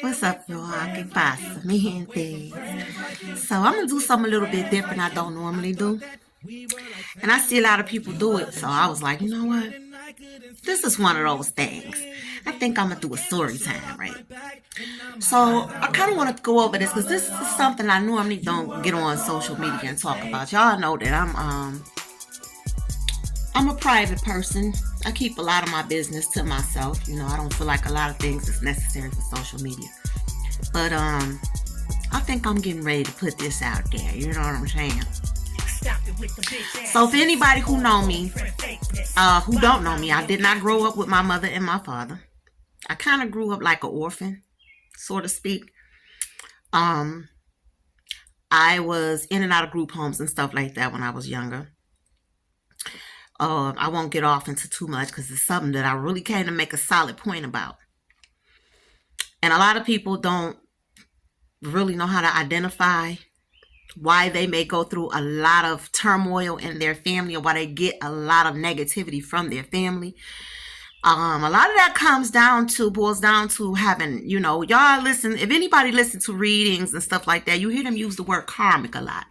What's up, y'all? ¿Qué pasa? Mi gente. So I'm gonna do something a little bit different I don't normally do. And I see a lot of people do it. So I was like, you know what? This is one of those things. I think I'm gonna do a story time, right? So I kind of want to go over this because this is something I normally don't get on social media and talk about. Y'all know that I'm a private person. I keep a lot of my business to myself. You know, I don't feel like a lot of things is necessary for social media. But I think I'm getting ready to put this out there. You know what I'm saying? So for anybody who know me, who don't know me, I did not grow up with my mother and my father. I kind of grew up like an orphan, so to speak. I was in and out of group homes and stuff like that when I was younger. I won't get off into too much because it's something that I really came to make a solid point about. And a lot of people don't really know how to identify why they may go through a lot of turmoil in their family or why they get a lot of negativity from their family. A lot of that boils down to having, you know, y'all listen, if anybody listens to readings and stuff like that, you hear them use the word karmic a lot.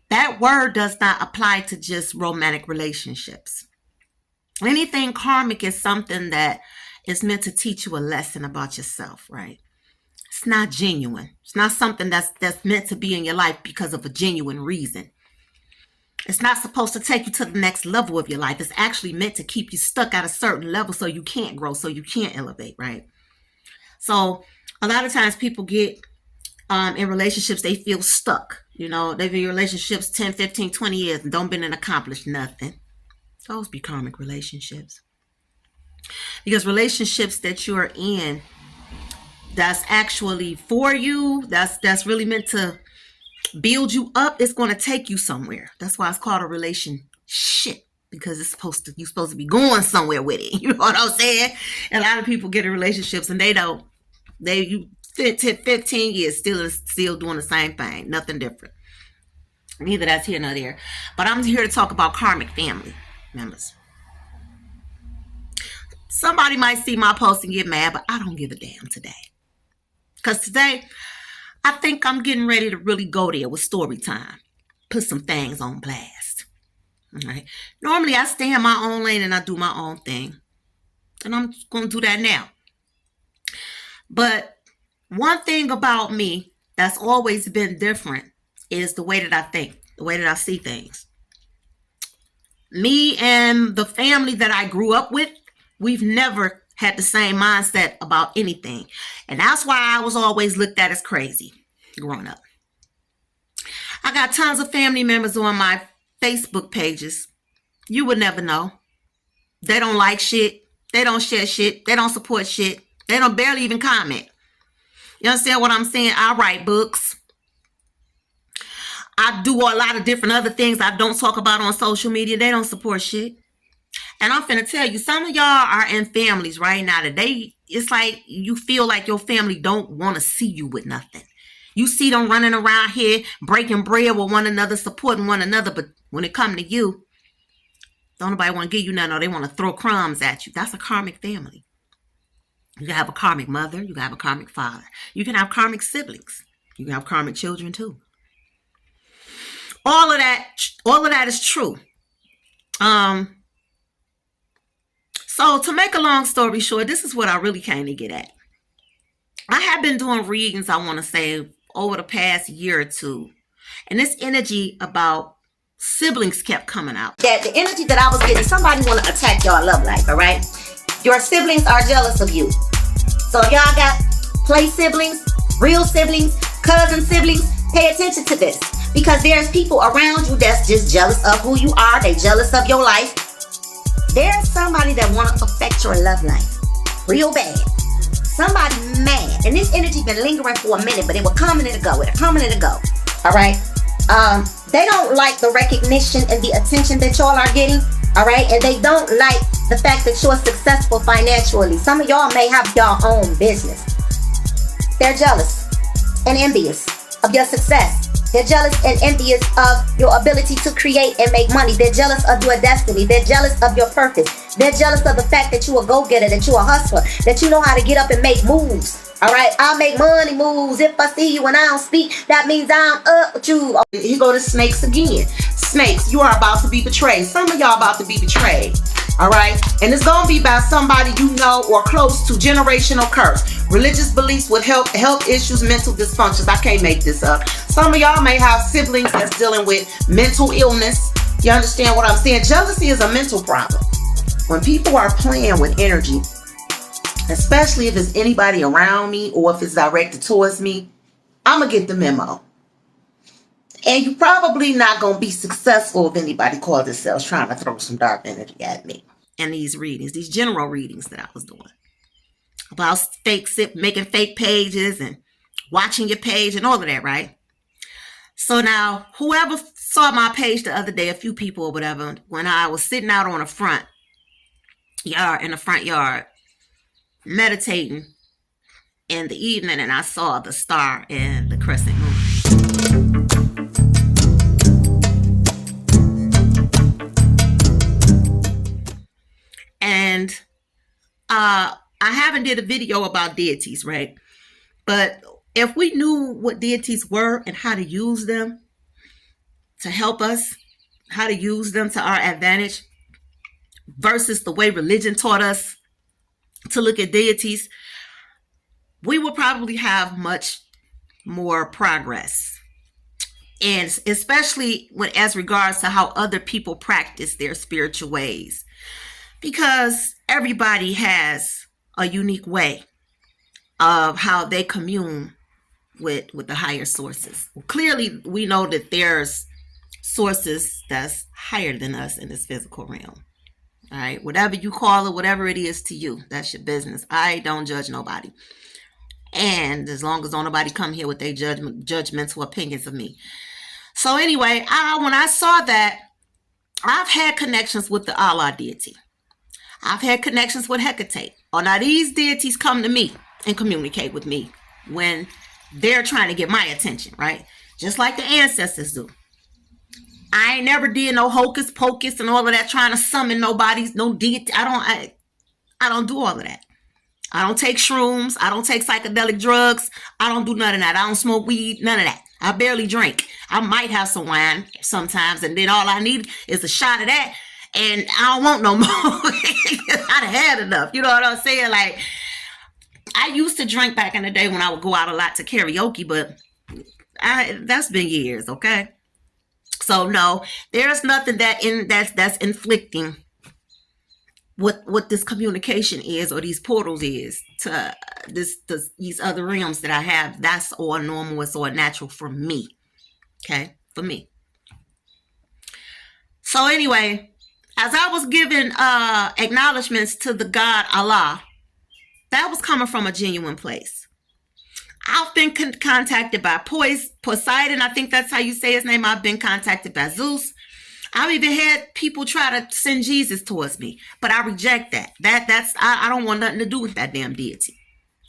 That word does not apply to just romantic relationships. Anything karmic is something that is meant to teach you a lesson about yourself, right? It's not genuine. It's not something that's meant to be in your life because of a genuine reason. It's not supposed to take you to the next level of your life. It's actually meant to keep you stuck at a certain level so you can't grow, so you can't elevate, right? So a lot of times people get in relationships, they feel stuck. You know, they've been in relationships 10, 15, 20 years and don't been and accomplished nothing. Those be karmic relationships. Because relationships that you're in, that's actually for you, that's really meant to build you up, it's going to take you somewhere. That's why it's called a relationship, because you're supposed to be going somewhere with it. You know what I'm saying? And a lot of people get in relationships and you 15 years still doing the same thing, nothing different. Neither that's here nor there. But I'm here to talk about karmic family members. Somebody might see my post and get mad, but I don't give a damn today. Because today, I think I'm getting ready to really go there with story time. Put some things on blast. All right. Normally, I stay in my own lane and I do my own thing. And I'm going to do that now. But one thing about me that's always been different is the way that I think, the way that I see things. Me and the family that I grew up with, we've never had the same mindset about anything. And that's why I was always looked at as crazy growing up. I got tons of family members on my Facebook pages. You would never know. They don't like shit. They don't share shit. They don't support shit. They don't barely even comment. You understand what I'm saying? I write books. I do a lot of different other things I don't talk about on social media. They don't support shit. And I'm finna tell you, some of y'all are in families right now that it's like you feel like your family don't want to see you with nothing. You see them running around here, breaking bread with one another, supporting one another. But when it comes to you, don't nobody want to give you nothing, or they want to throw crumbs at you. That's a karmic family. You can have a karmic mother. You can have a karmic father. You can have karmic siblings. You can have karmic children too. All of that is true. So to make a long story short, this is what I really came to get at. I have been doing readings, I want to say, over the past year or two. And this energy about siblings kept coming out. That the energy that I was getting, somebody want to attack your love life, all right? Your siblings are jealous of you. So if y'all got play siblings, real siblings, cousin siblings, pay attention to this. Because there's people around you that's just jealous of who you are. They jealous of your life. There's somebody that want to affect your love life real bad. Somebody mad. And this energy been lingering for a minute, but it will come and it'll go. It'll come and it'll go. All right? They don't like the recognition and the attention that y'all are getting. All right? And they don't like the fact that you're successful financially. Some of y'all may have your own business. They're jealous and envious of your success. They're jealous and envious of your ability to create and make money. They're jealous of your destiny. They're jealous of your purpose. They're jealous of the fact that you a go-getter, that you a hustler, that you know how to get up and make moves. All right, I'll make money moves. If I see you and I don't speak, that means I'm up with you. Here go the snakes again. Snakes, you are about to be betrayed. Some of y'all about to be betrayed. All right, and it's gonna be by somebody you know or close to. Generational curse, religious beliefs with health issues, mental dysfunctions. I can't make this up. Some of y'all may have siblings that's dealing with mental illness. You understand what I'm saying? Jealousy is a mental problem. When people are playing with energy, especially if it's anybody around me or if it's directed towards me, I'm gonna get the memo. And you're probably not going to be successful if anybody calls themselves trying to throw some dark energy at me. And these readings, these general readings that I was doing about making fake pages and watching your page and all of that, right? So now, whoever saw my page the other day, a few people or whatever, when I was sitting out on the front yard, meditating in the evening, and I saw the star and the crescent moon. And I haven't did a video about deities, right? But if we knew what deities were and how to use them to help us, how to use them to our advantage versus the way religion taught us to look at deities, we will probably have much more progress. And especially as regards to how other people practice their spiritual ways. Because everybody has a unique way of how they commune with the higher sources. Well, clearly, we know that there's sources that's higher than us in this physical realm. All right, whatever you call it, whatever it is to you, that's your business. I don't judge nobody. And as long as don't nobody come here with their judgmental opinions of me. So anyway, when I saw that, I've had connections with the Allah deity. I've had connections with Hecate. Oh, now these deities come to me and communicate with me when they're trying to get my attention, right? Just like the ancestors do. I ain't never did no hocus pocus and all of that, trying to summon nobody's, no deity. I don't do all of that. I don't take shrooms. I don't take psychedelic drugs. I don't do none of that. I don't smoke weed, none of that. I barely drink. I might have some wine sometimes, and then all I need is a shot of that. And I don't want no more. I'd had enough. You know what I'm saying? Like, I used to drink back in the day when I would go out a lot to karaoke, but that's been years, okay? So no, there's nothing that's inflicting what this communication is or these portals is to these other realms that I have. That's all normal. It's all natural for me. Okay? For me. So anyway, as I was giving acknowledgments to the God Allah, that was coming from a genuine place. I've been contacted by Poseidon. I think that's how you say his name. I've been contacted by Zeus. I've even had people try to send Jesus towards me, but I reject that. I don't want nothing to do with that damn deity.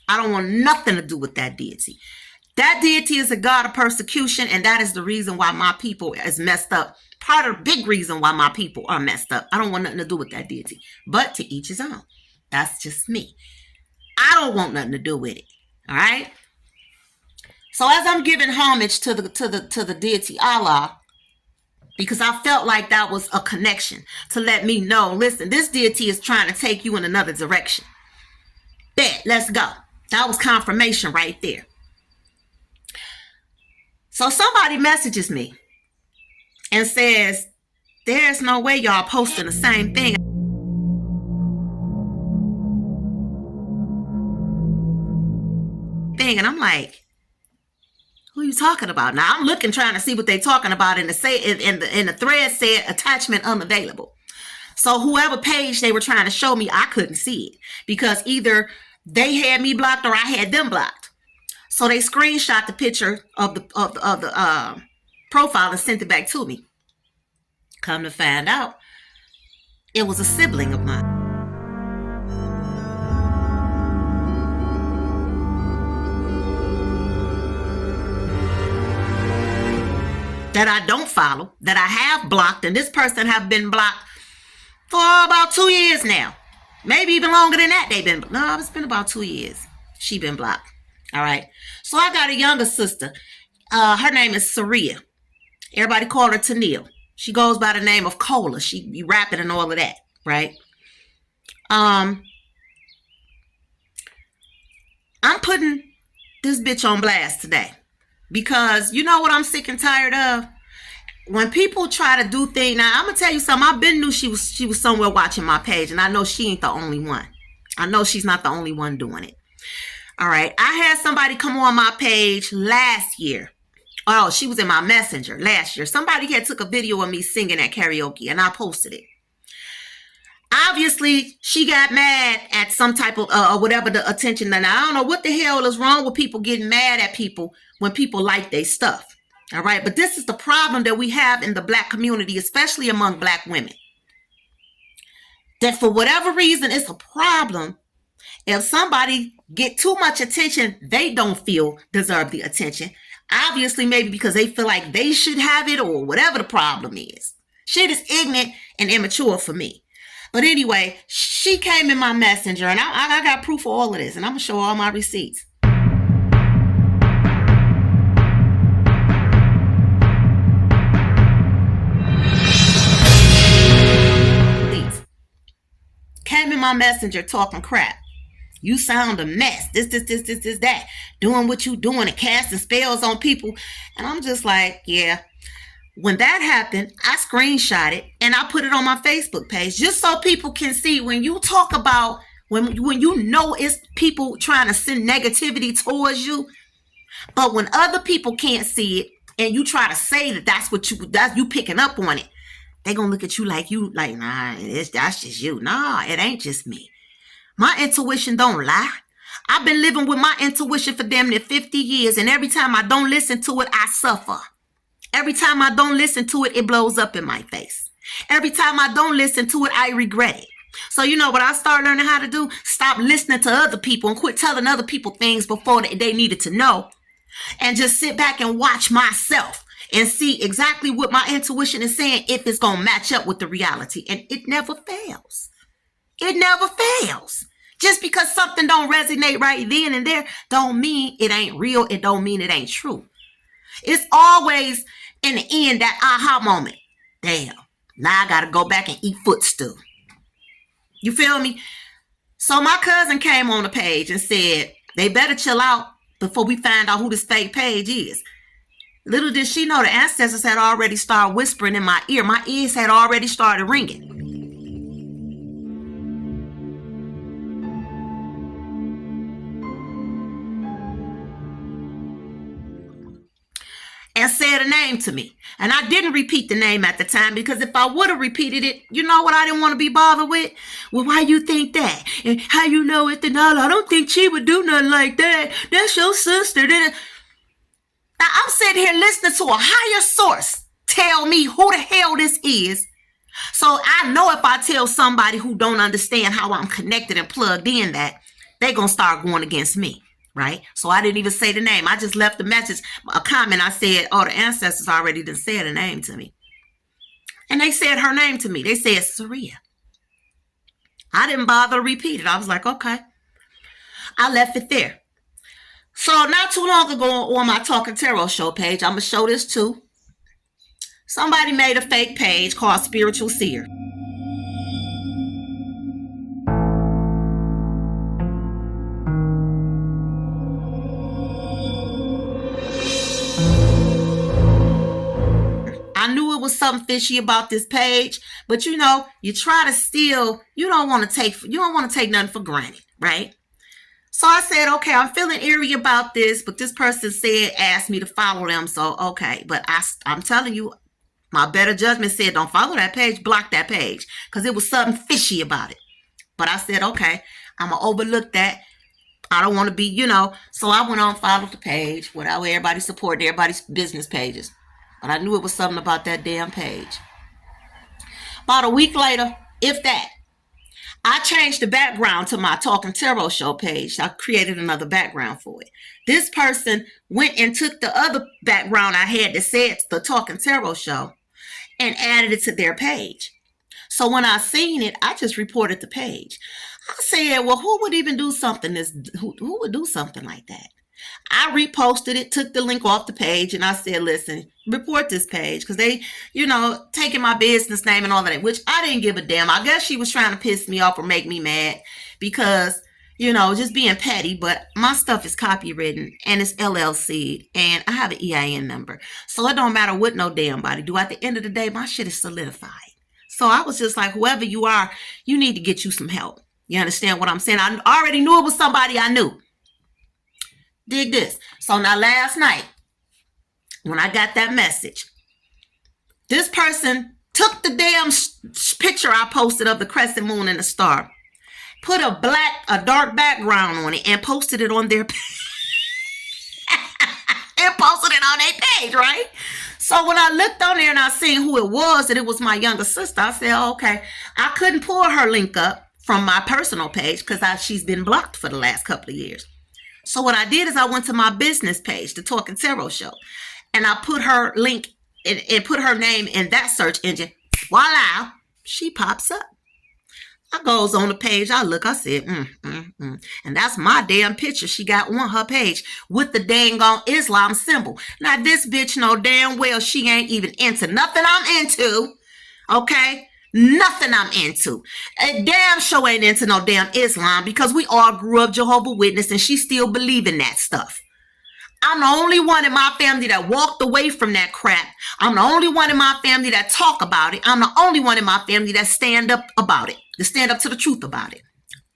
I don't want nothing to do with that deity. That deity is a god of persecution, and that is the reason why my people is messed up. Part of the big reason why my people are messed up. I don't want nothing to do with that deity. But to each his own. That's just me. I don't want nothing to do with it. All right? So as I'm giving homage to the deity Allah, because I felt like that was a connection to let me know, listen, this deity is trying to take you in another direction. Bet, let's go. That was confirmation right there. So somebody messages me and says, there's no way y'all posting the same thing. And I'm like, who are you talking about? Now I'm looking, trying to see what they're talking about, and the thread said attachment unavailable. So whoever page they were trying to show me, I couldn't see it because either they had me blocked or I had them blocked. So they screenshot the picture of the profile and sent it back to me. Come to find out, it was a sibling of mine. That I don't follow, that I have blocked, and this person have been blocked for about 2 years now. Maybe even longer than that. No, it's been about 2 years. She been blocked. All right. So I got a younger sister. Her name is Saria. Everybody call her Tennille. She goes by the name of Cola. She be rapping and all of that, right? I'm putting this bitch on blast today because you know what I'm sick and tired of? When people try to do things, now I'm gonna tell you something. I've been knew she was somewhere watching my page, and I know she ain't the only one. I know she's not the only one doing it. All right, I had somebody come on my page last year. Oh, she was in my messenger last year. Somebody had took a video of me singing at karaoke, and I posted it. Obviously, she got mad at some type of whatever the attention. And I don't know what the hell is wrong with people getting mad at people when people like their stuff. All right. But this is the problem that we have in the black community, especially among black women. That for whatever reason, it's a problem. If somebody get too much attention, they don't feel deserve the attention. Obviously, maybe because they feel like they should have it or whatever the problem is. Shit is ignorant and immature for me. But anyway, she came in my messenger, and I got proof of all of this, and I'm going to show all my receipts. Came in my messenger talking crap. You sound a mess. This, that. Doing what you doing and casting spells on people. And I'm just like, yeah. When that happened, I screenshot it and I put it on my Facebook page just so people can see when you talk about when you know it's people trying to send negativity towards you, but when other people can't see it and you try to say that's you picking up on it, they gonna look at you like nah, that's just you. Nah, it ain't just me. My intuition don't lie. I've been living with my intuition for damn near 50 years, and every time I don't listen to it, I suffer. Every time I don't listen to it, it blows up in my face. Every time I don't listen to it, I regret it. So you know what I started learning how to do? Stop listening to other people and quit telling other people things before they needed to know. And just sit back and watch myself and see exactly what my intuition is saying if it's going to match up with the reality. And it never fails. It never fails. Just because something don't resonate right then and there don't mean it ain't real. It don't mean it ain't true. It's always in the end that aha moment. Damn, now I got to go back and eat foot stew. You feel me? So my cousin came on the page and said, they better chill out before we find out who this fake page is. Little did she know the ancestors had already started whispering in my ear. My ears had already started ringing. And said a name to me. And I didn't repeat the name at the time because if I would have repeated it, you know what I didn't want to be bothered with? Well, why you think that? And how you know it? I don't think she would do nothing like that. That's your sister. Now I'm sitting here listening to a higher source tell me who the hell this is. So I know if I tell somebody who don't understand how I'm connected and plugged in that, they're going to start going against me. Right? So I didn't even say the name. I just left a message, a comment. I said, oh, the ancestors already done said a name to me. And they said her name to me. They said Saria. I didn't bother to repeat it. I was like, okay. I left it there. So not too long ago on my Talking Tarot show page, I'm going to show this too. Somebody made a fake page called Spiritual Seer. I knew it was something fishy about this page, but you know, you try to steal, you don't want to take nothing for granted, right? So I said, okay, I'm feeling eerie about this, but this person asked me to follow them, so okay. But I'm telling you, my better judgment said don't follow that page, block that page, because it was something fishy about it. But I said, okay, I'm going to overlook that. I don't want to be, so I went on and followed the page without everybody supporting everybody's business pages. But I knew it was something about that damn page. About a week later, if that, I changed the background to my Talking Tarot show page. I created another background for it. This person went and took the other background I had that said the Talking Tarot show and added it to their page. So when I seen it, I just reported the page. I said, well, who would even do something who would do something like that? I reposted it, took the link off the page, and I said, listen, report this page, because they, taking my business name and all of that, which I didn't give a damn. I guess she was trying to piss me off or make me mad because, just being petty, but my stuff is copywritten and it's LLC and I have an EIN number. So it don't matter what no damn body do. At the end of the day, my shit is solidified. So I was just like, whoever you are, you need to get you some help. You understand what I'm saying? I already knew it was somebody I knew. Dig this. So now last night, when I got that message, this person took the damn picture I posted of the crescent moon and the star, put a dark background on it, and posted it on their page, right? So when I looked on there and I seen who it was, and it was my younger sister, I said, okay, I couldn't pull her link up from my personal page because she's been blocked for the last couple of years. So what I did is I went to my business page, the Talking Tarot Show, and I put her link and put her name in that search engine. Voila, she pops up. I goes on the page, I look, I said, and that's my damn picture she got on her page with the dang on Islam symbol. Now this bitch know damn well she ain't even into nothing I'm into, okay? Nothing I'm into. A damn show ain't into no damn Islam because we all grew up Jehovah's Witness and she still believe in that stuff. I'm the only one in my family that walked away from that crap. I'm the only one in my family that talk about it. I'm the only one in my family that stand up about it, to stand up to the truth about it.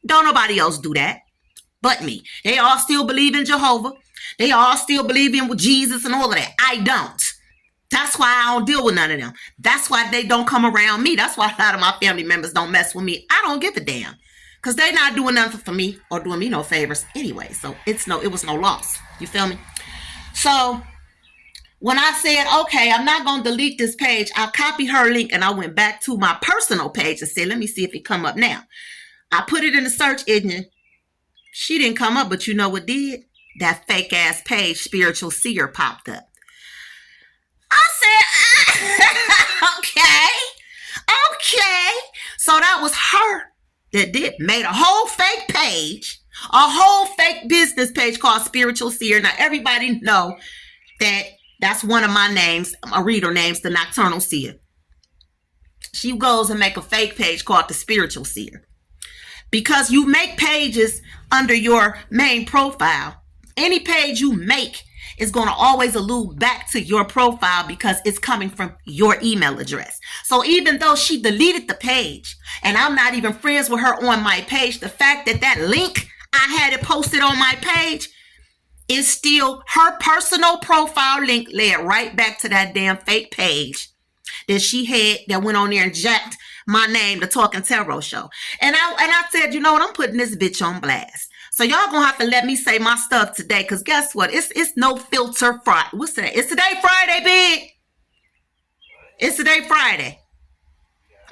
Don't nobody else do that but me. They all still believe in Jehovah. They all still believe in Jesus and all of that. I don't. That's why I don't deal with none of them. That's why they don't come around me. That's why a lot of my family members don't mess with me. I don't give a damn. Because they're not doing nothing for me or doing me no favors anyway. So it was no loss. You feel me? So when I said, okay, I'm not going to delete this page, I copied her link and I went back to my personal page and said, let me see if it come up now. I put it in the search engine. She didn't come up, but you know what did? That fake ass page, Spiritual Seer, popped up. I said, okay. So that was her that made a whole fake page, a whole fake business page called Spiritual Seer. Now everybody know that's one of my names, my reader names, the Nocturnal Seer. She goes and make a fake page called the Spiritual Seer. Because you make pages under your main profile. Any page you make is going to always allude back to your profile because it's coming from your email address. So even though she deleted the page and I'm not even friends with her on my page, the fact that link I had it posted on my page is still her personal profile link led right back to that damn fake page that she had that went on there and jacked my name, the Talking Tarot Show. And I said, you know what? I'm putting this bitch on blast. So y'all gonna have to let me say my stuff today, because guess what? It's no filter Friday. What's that? It's today Friday, big. It's today Friday.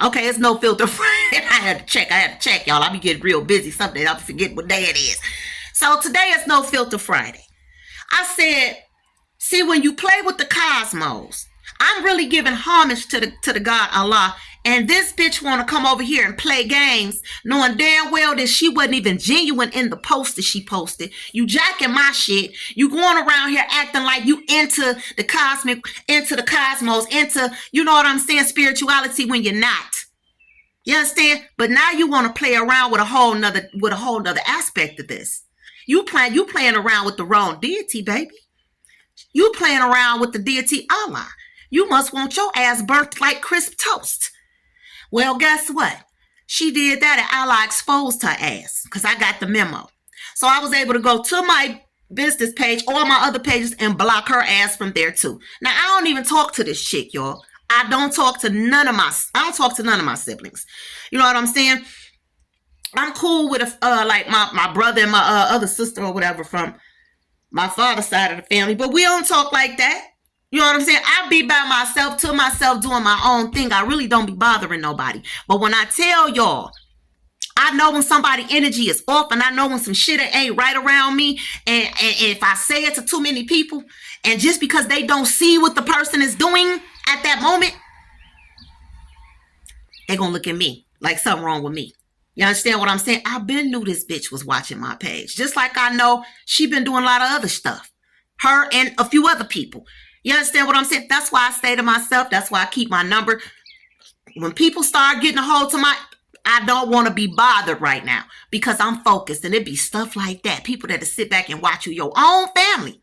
Okay, it's no filter Friday. I had to check, y'all. I be getting real busy someday. I'll forget what day it is. So today is no filter Friday. I said, see, when you play with the cosmos, I'm really giving homage to the God Allah. And this bitch want to come over here and play games, knowing damn well that she wasn't even genuine in the post that she posted. You jacking my shit. You going around here acting like you into the cosmic, into the cosmos, into, you know what I'm saying, spirituality when you're not. You understand? But now you want to play around with a whole nother aspect of this. You playing around with the wrong deity, baby. You playing around with the deity Allah. You must want your ass burnt like crisp toast. Well, guess what? She did that and Allah exposed her ass because I got the memo. So I was able to go to my business page, all my other pages, and block her ass from there too. Now, I don't even talk to this chick, y'all. I don't talk to none of my siblings. You know what I'm saying? I'm cool with like my brother and my other sister or whatever from my father's side of the family, but we don't talk like that. You know what I'm saying? I be by myself, to myself, doing my own thing. I really don't be bothering nobody. But when I tell y'all, I know when somebody energy is off, and I know when some shit ain't right around me. And if I say it to too many people, and just because they don't see what the person is doing at that moment, they gonna look at me like something wrong with me. You understand what I'm saying? I been knew this bitch was watching my page. Just like I know she been doing a lot of other stuff. Her and a few other people. You understand what I'm saying? That's why I stay to myself. That's why I keep my number. When people start getting a hold to I don't want to be bothered right now because I'm focused, and it be stuff like that. People that sit back and watch you, your own family,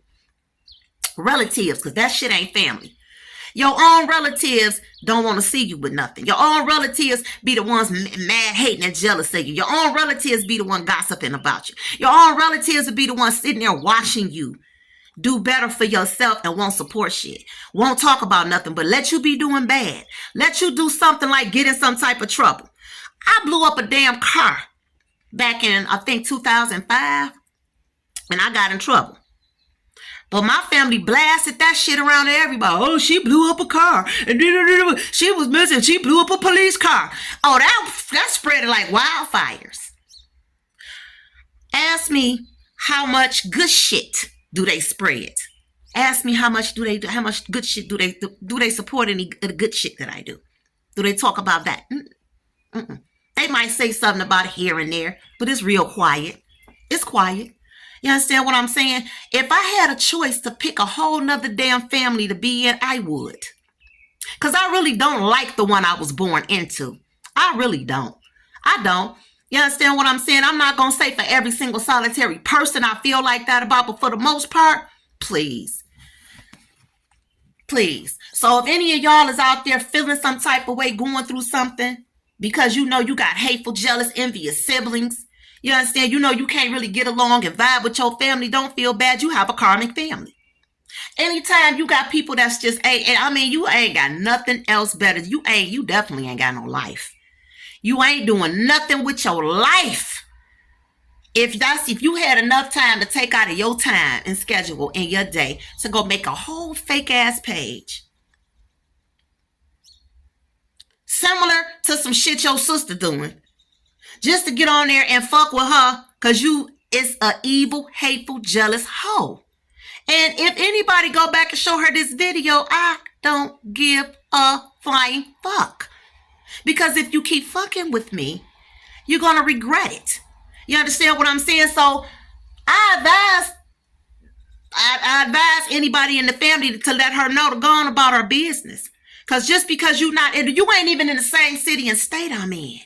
relatives, because that shit ain't family. Your own relatives don't want to see you with nothing. Your own relatives be the ones mad, hating, and jealous of you. Your own relatives be the one gossiping about you. Your own relatives will be the ones sitting there watching you do better for yourself and won't support shit. Won't talk about nothing, but let you be doing bad. Let you do something like get in some type of trouble. I blew up a damn car back in, I think, 2005, and I got in trouble. But my family blasted that shit around to everybody. Oh, she blew up a car. And she was missing. She blew up a police car. Oh, that spread like wildfires. Ask me how much good shit do they spread. Ask me how much good shit do they support any of the good shit that I do? Do they talk about that? They might say something about it here and there, but it's real quiet. It's quiet. You understand what I'm saying? If I had a choice to pick a whole nother damn family to be in, I would. Because I really don't like the one I was born into. I really don't. I don't. You understand what I'm saying? I'm not going to say for every single solitary person I feel like that about, but for the most part, please. Please. So if any of y'all is out there feeling some type of way, going through something, because you know you got hateful, jealous, envious siblings, you understand? You know you can't really get along and vibe with your family. Don't feel bad. You have a karmic family. Anytime you got people that's just, you ain't got nothing else better. You definitely ain't got no life. You ain't doing nothing with your life. If you had enough time to take out of your time and schedule in your day to go make a whole fake ass page, similar to some shit your sister doing, just to get on there and fuck with her, because you is a evil, hateful, jealous hoe. And if anybody go back and show her this video, I don't give a flying fuck. Because if you keep fucking with me, you're going to regret it. You understand what I'm saying? So I advise anybody in the family to let her know to go on about her business. Because just because you ain't even in the same city and state I'm in,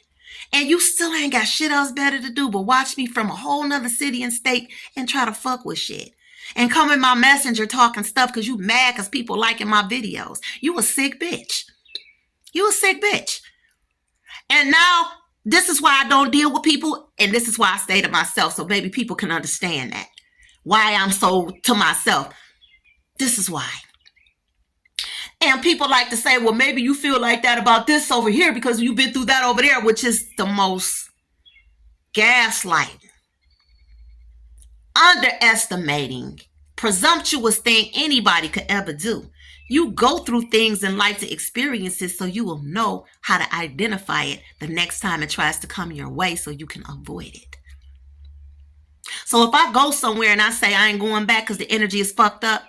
and you still ain't got shit else better to do but watch me from a whole nother city and state and try to fuck with shit. And come in my messenger talking stuff because you mad because people liking my videos. You a sick bitch. You a sick bitch. And now, this is why I don't deal with people, and this is why I stay to myself, so maybe people can understand that. Why I'm so to myself. This is why. And people like to say, well, maybe you feel like that about this over here because you've been through that over there, which is the most gaslighting, underestimating, presumptuous thing anybody could ever do. You go through things in life to experience it so you will know how to identify it the next time it tries to come your way so you can avoid it. So if I go somewhere and I say I ain't going back because the energy is fucked up,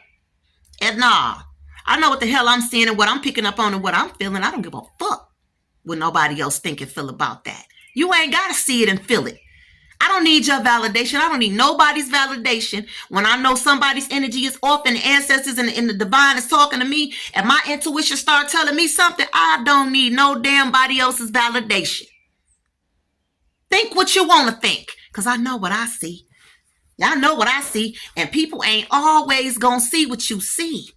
and nah, I know what the hell I'm seeing and what I'm picking up on and what I'm feeling. I don't give a fuck what nobody else think and feel about that. You ain't got to see it and feel it. I don't need your validation. I don't need nobody's validation. When I know somebody's energy is off and the ancestors and the divine is talking to me and my intuition start telling me something, I don't need no damn body else's validation. Think what you want to think, because I know what I see. Y'all know what I see, and people ain't always going to see what you see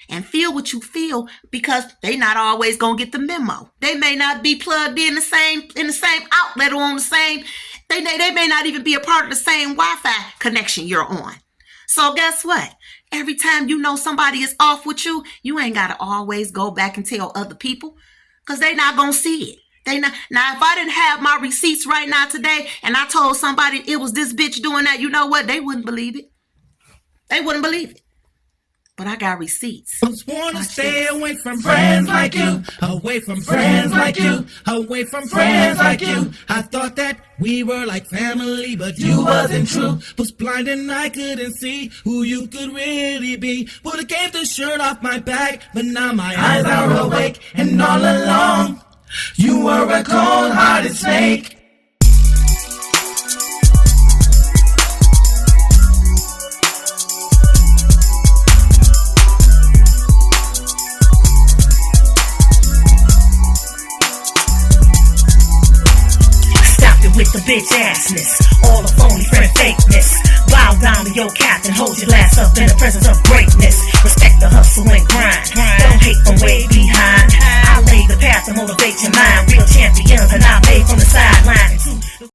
and feel what you feel because they not always going to get the memo. They may not be plugged in the same outlet or on the same. They may not even be a part of the same Wi-Fi connection you're on. So guess what? Every time you know somebody is off with you, you ain't got to always go back and tell other people because they not going to see it. Now, if I didn't have my receipts right now today and I told somebody it was this bitch doing that, you know what? They wouldn't believe it. They wouldn't believe it. But I got receipts. Just wanna stay away from friends like you, away from friends like you, away from friends like you. I thought that we were like family, but you wasn't true. Was blind and I couldn't see who you could really be. Would've gave the shirt off my back, but now my eyes are awake. And all along, You were a cold-hearted snake. With the bitch assness, all the phony friend fakeness. Bow down to your captain, hold your glass up in the presence of greatness. Respect the hustle and grind, don't hate from way behind. I lay the path to motivate your mind. Real champions are not made from the sideline.